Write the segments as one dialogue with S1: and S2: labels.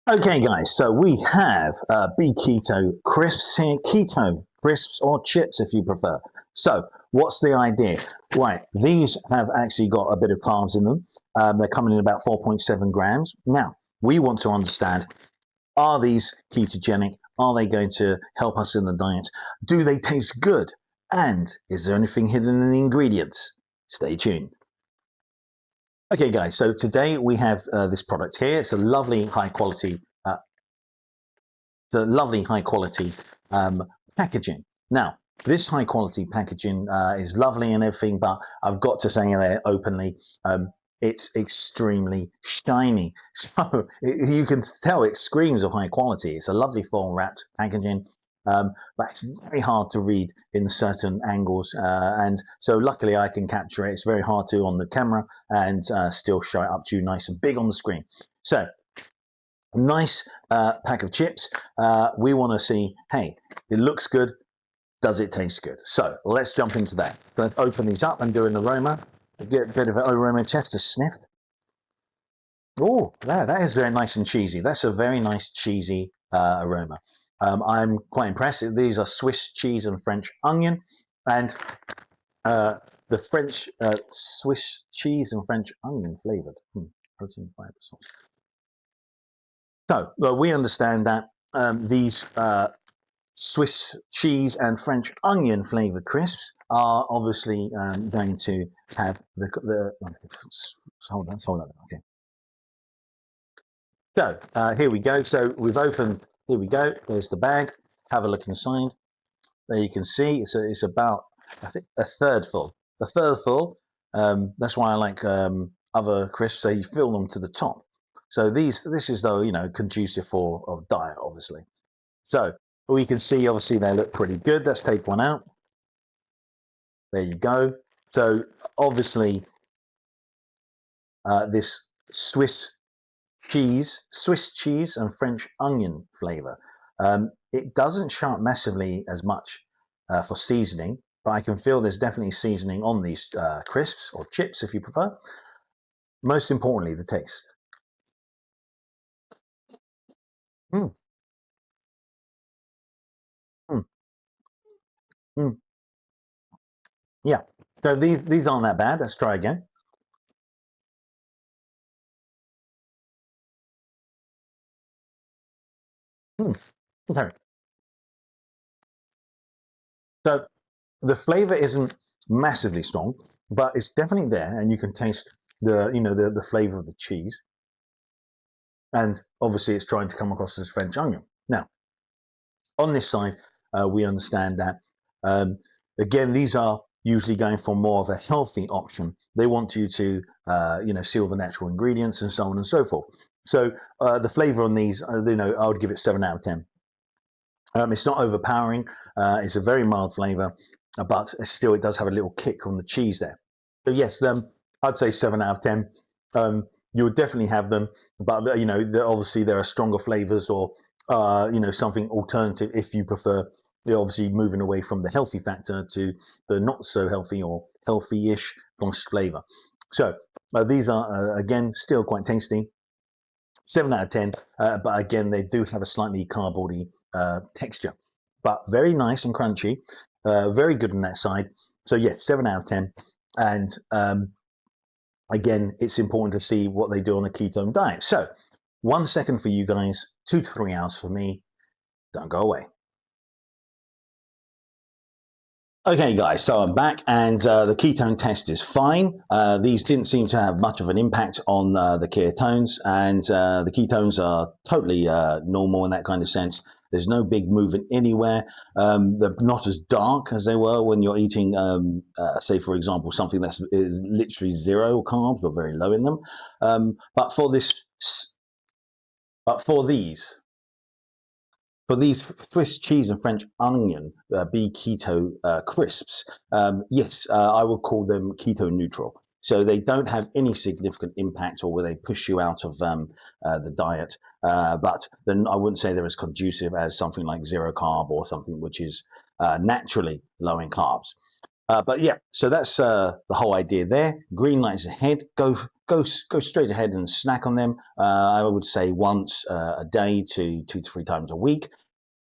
S1: Okay, guys, so we have BEKETO Crisps here, Keto Crisps or chips if you prefer. So, what's the idea? Right, these have actually got a bit of carbs in them. They're coming in about 4.7 grams. Now, we want to understand, are these ketogenic? Are they going to help us in the diet? Do they taste good? And is there anything hidden in the ingredients? Stay tuned. Okay, guys, so today we have this product here. It's a lovely high quality packaging. Now, this high quality packaging is lovely and everything, but I've got to say there openly, it's extremely shiny. So you can tell it screams of high quality. It's a lovely foil wrapped packaging, but it's very hard to read in certain angles. And so luckily I can capture it. It's very hard to on the camera and still show it up to you nice and big on the screen. So nice pack of chips. We want to see, hey, it looks good. Does it taste good? So let's jump into that. Let's open these up and do an aroma. Get a bit of an aroma test to sniff. Oh, that is very nice and cheesy. That's a very nice cheesy aroma. I'm quite impressed. These are Swiss cheese and French onion. And the French Swiss cheese and French onion flavored. Protein fiber sauce. So we understand that these Swiss cheese and French onion flavored crisps are obviously going to have the hold on, okay. So here we go. So we've opened. Here we go. There's the bag. Have a look inside. There you can see it's about, I think, a third full. A third full. That's why I like other crisps. They fill them to the top. So this is though conducive for of diet, obviously. So we can see obviously they look pretty good. Let's take one out. There you go. So obviously this Swiss cheese and French onion flavor. It doesn't show up massively as much for seasoning, but I can feel there's definitely seasoning on these crisps or chips if you prefer. Most importantly, the taste. Mm, mm, mm. Yeah. So these aren't that bad. Let's try again. Okay. So the flavor isn't massively strong, but it's definitely there, and you can taste the flavor of the cheese. And obviously, it's trying to come across as French onion. Now, on this side, we understand that again, these are usually going for more of a healthy option. They want you to see all the natural ingredients and so on and so forth. So the flavor on these, I would give it 7 out of 10. It's not overpowering. It's a very mild flavor, but still it does have a little kick on the cheese there. So yes, I'd say 7 out of 10. You would definitely have them, but obviously there are stronger flavors or something alternative if you prefer. You're obviously moving away from the healthy factor to the not so healthy or healthy-ish flavor. So these are again still quite tasty. 7 out of 10, but again, they do have a slightly cardboardy texture, but very nice and crunchy, very good on that side. So yeah, 7 out of 10. And again, it's important to see what they do on a ketone diet. So 1 second for you guys, 2 to 3 hours for me. Don't go away. Okay, guys, so I'm back, and the ketone test is fine. These didn't seem to have much of an impact on the ketones, and the ketones are totally normal in that kind of sense. There's no big movement anywhere. They're not as dark as they were when you're eating, say, for example, something that is literally zero carbs or very low in them. But for these Swiss cheese and French onion BEKETO crisps, yes, I would call them keto neutral. So they don't have any significant impact or where they push you out of the diet. But then I wouldn't say they're as conducive as something like zero carb or something which is naturally low in carbs. But yeah, so that's the whole idea there. Green lights ahead. Go go straight ahead and snack on them. I would say once a day to 2 to 3 times a week.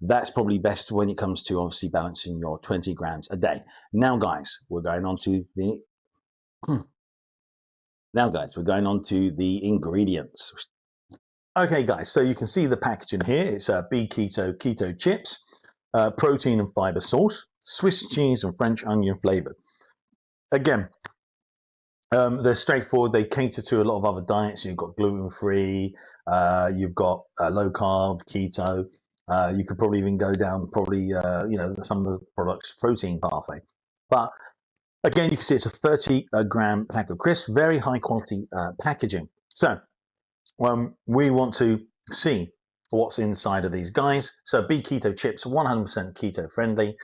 S1: That's probably best when it comes to obviously balancing your 20 grams a day. Now, guys, we're going on to the ingredients. Okay, guys, so you can see the packaging here. It's BEKETO keto chips, protein and fiber source, Swiss cheese and French onion flavored. Again, they're straightforward. They cater to a lot of other diets. You've got gluten-free, you've got low-carb, keto. You could probably even go down some of the products protein pathway. But again, you can see it's a 30-gram pack of crisps, very high quality packaging. So we want to see what's inside of these guys. So BEKETO chips, 100% keto friendly.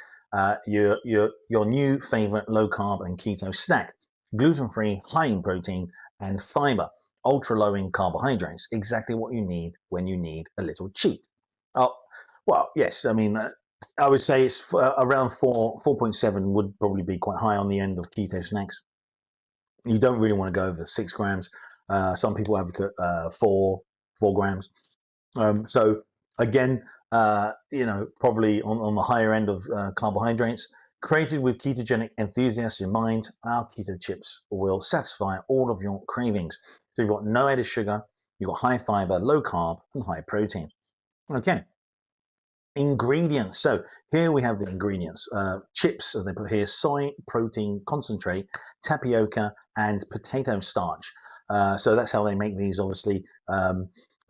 S1: Your new favorite low-carb and keto snack. Gluten-free, high in protein and fiber, ultra low in carbohydrates. Exactly what you need when you need a little cheat. Oh, well, yes. I mean, I would say it's around 4.7 would probably be quite high on the end of keto snacks. You don't really want to go over 6 grams. Some people advocate 4 grams. So again, probably on the higher end of carbohydrates. Created with ketogenic enthusiasts in mind, our keto chips will satisfy all of your cravings. So you've got no added sugar, you've got high fiber, low carb, and high protein. Okay. Ingredients. So here we have the ingredients. Chips, as they put here, soy protein concentrate, tapioca, and potato starch. So that's how they make these, obviously.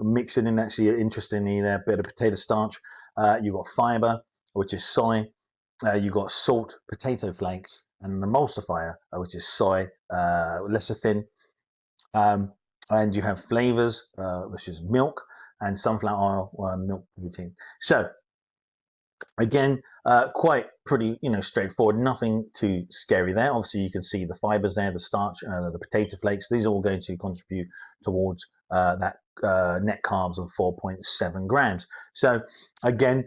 S1: Mix it in, actually, interestingly, there, a bit of potato starch. You've got fiber, which is soy. You've got salt, potato flakes, and an emulsifier, which is soy, lecithin. And you have flavors, which is milk and sunflower oil, milk protein. So again, quite pretty, straightforward. Nothing too scary there. Obviously, you can see the fibers there, the starch, the potato flakes. These are all going to contribute towards that net carbs of 4.7 grams. So again,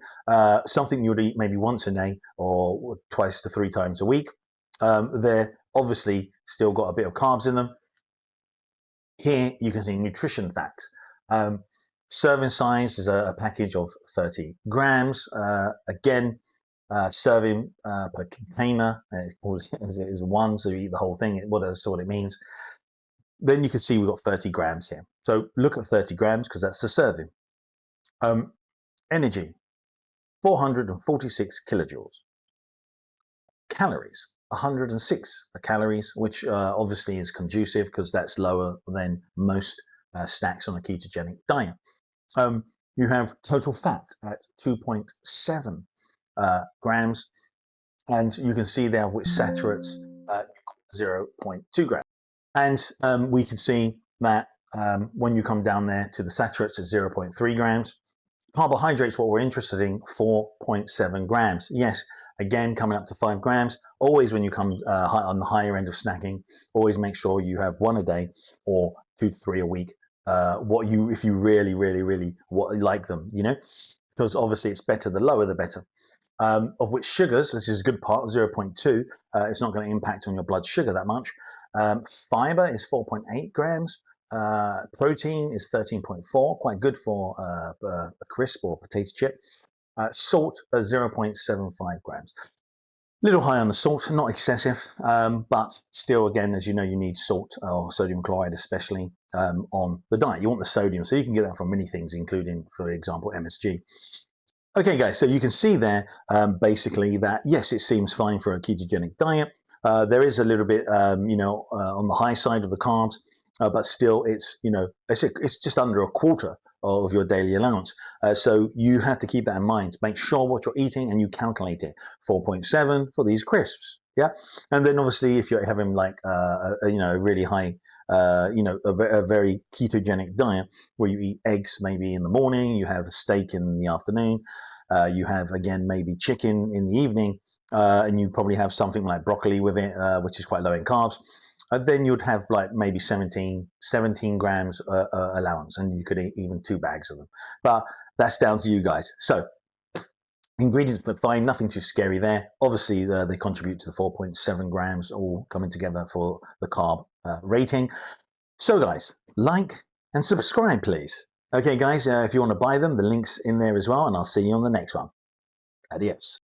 S1: something you would eat maybe once a day or twice to 3 times a week. They're obviously still got a bit of carbs in them. Here you can see nutrition facts. Serving size is a package of 30 grams. Again, serving per container is 1, so you eat the whole thing. That's what it means. Then you can see we've got 30 grams here. So look at 30 grams because that's the serving. Energy, 446 kilojoules. Calories, 106 calories, which obviously is conducive because that's lower than most snacks on a ketogenic diet. You have total fat at 2.7 grams, and you can see there which saturates 0.2 grams. And we can see that when you come down there to the saturates at 0.3 grams, carbohydrates, what we're interested in, 4.7 grams. Yes, again, coming up to 5 grams. Always when you come on the higher end of snacking, always make sure you have 1 a day or 2 to 3 a week. If you really like them, because obviously it's better, the lower the better. Of which sugars, this is a good part, 0.2, it's not going to impact on your blood sugar that much. Fiber is 4.8 grams. Protein is 13.4, quite good for a crisp or potato chip. Salt, 0.75 grams. Little high on the salt, not excessive, but still, again, as you know, you need salt or sodium chloride, especially on the diet. You want the sodium, so you can get that from many things, including, for example, MSG. Okay, guys, so you can see there basically that, yes, it seems fine for a ketogenic diet. There is a little bit, on the high side of the carbs, but still it's just under a quarter of your daily allowance. So you have to keep that in mind. Make sure what you're eating and you calculate it. 4.7 for these crisps. Yeah. And then obviously if you're having like, a really high, a very ketogenic diet where you eat eggs maybe in the morning, you have a steak in the afternoon, you have, again, maybe chicken in the evening, and you probably have something like broccoli with it, which is quite low in carbs. Then you'd have like maybe 17 grams allowance, and you could eat even 2 bags of them. But that's down to you guys. So ingredients look fine, nothing too scary there. Obviously, they contribute to the 4.7 grams all coming together for the carb rating. So guys, like and subscribe please. Okay guys, if you want to buy them, the link's in there as well, and I'll see you on the next one. Adios.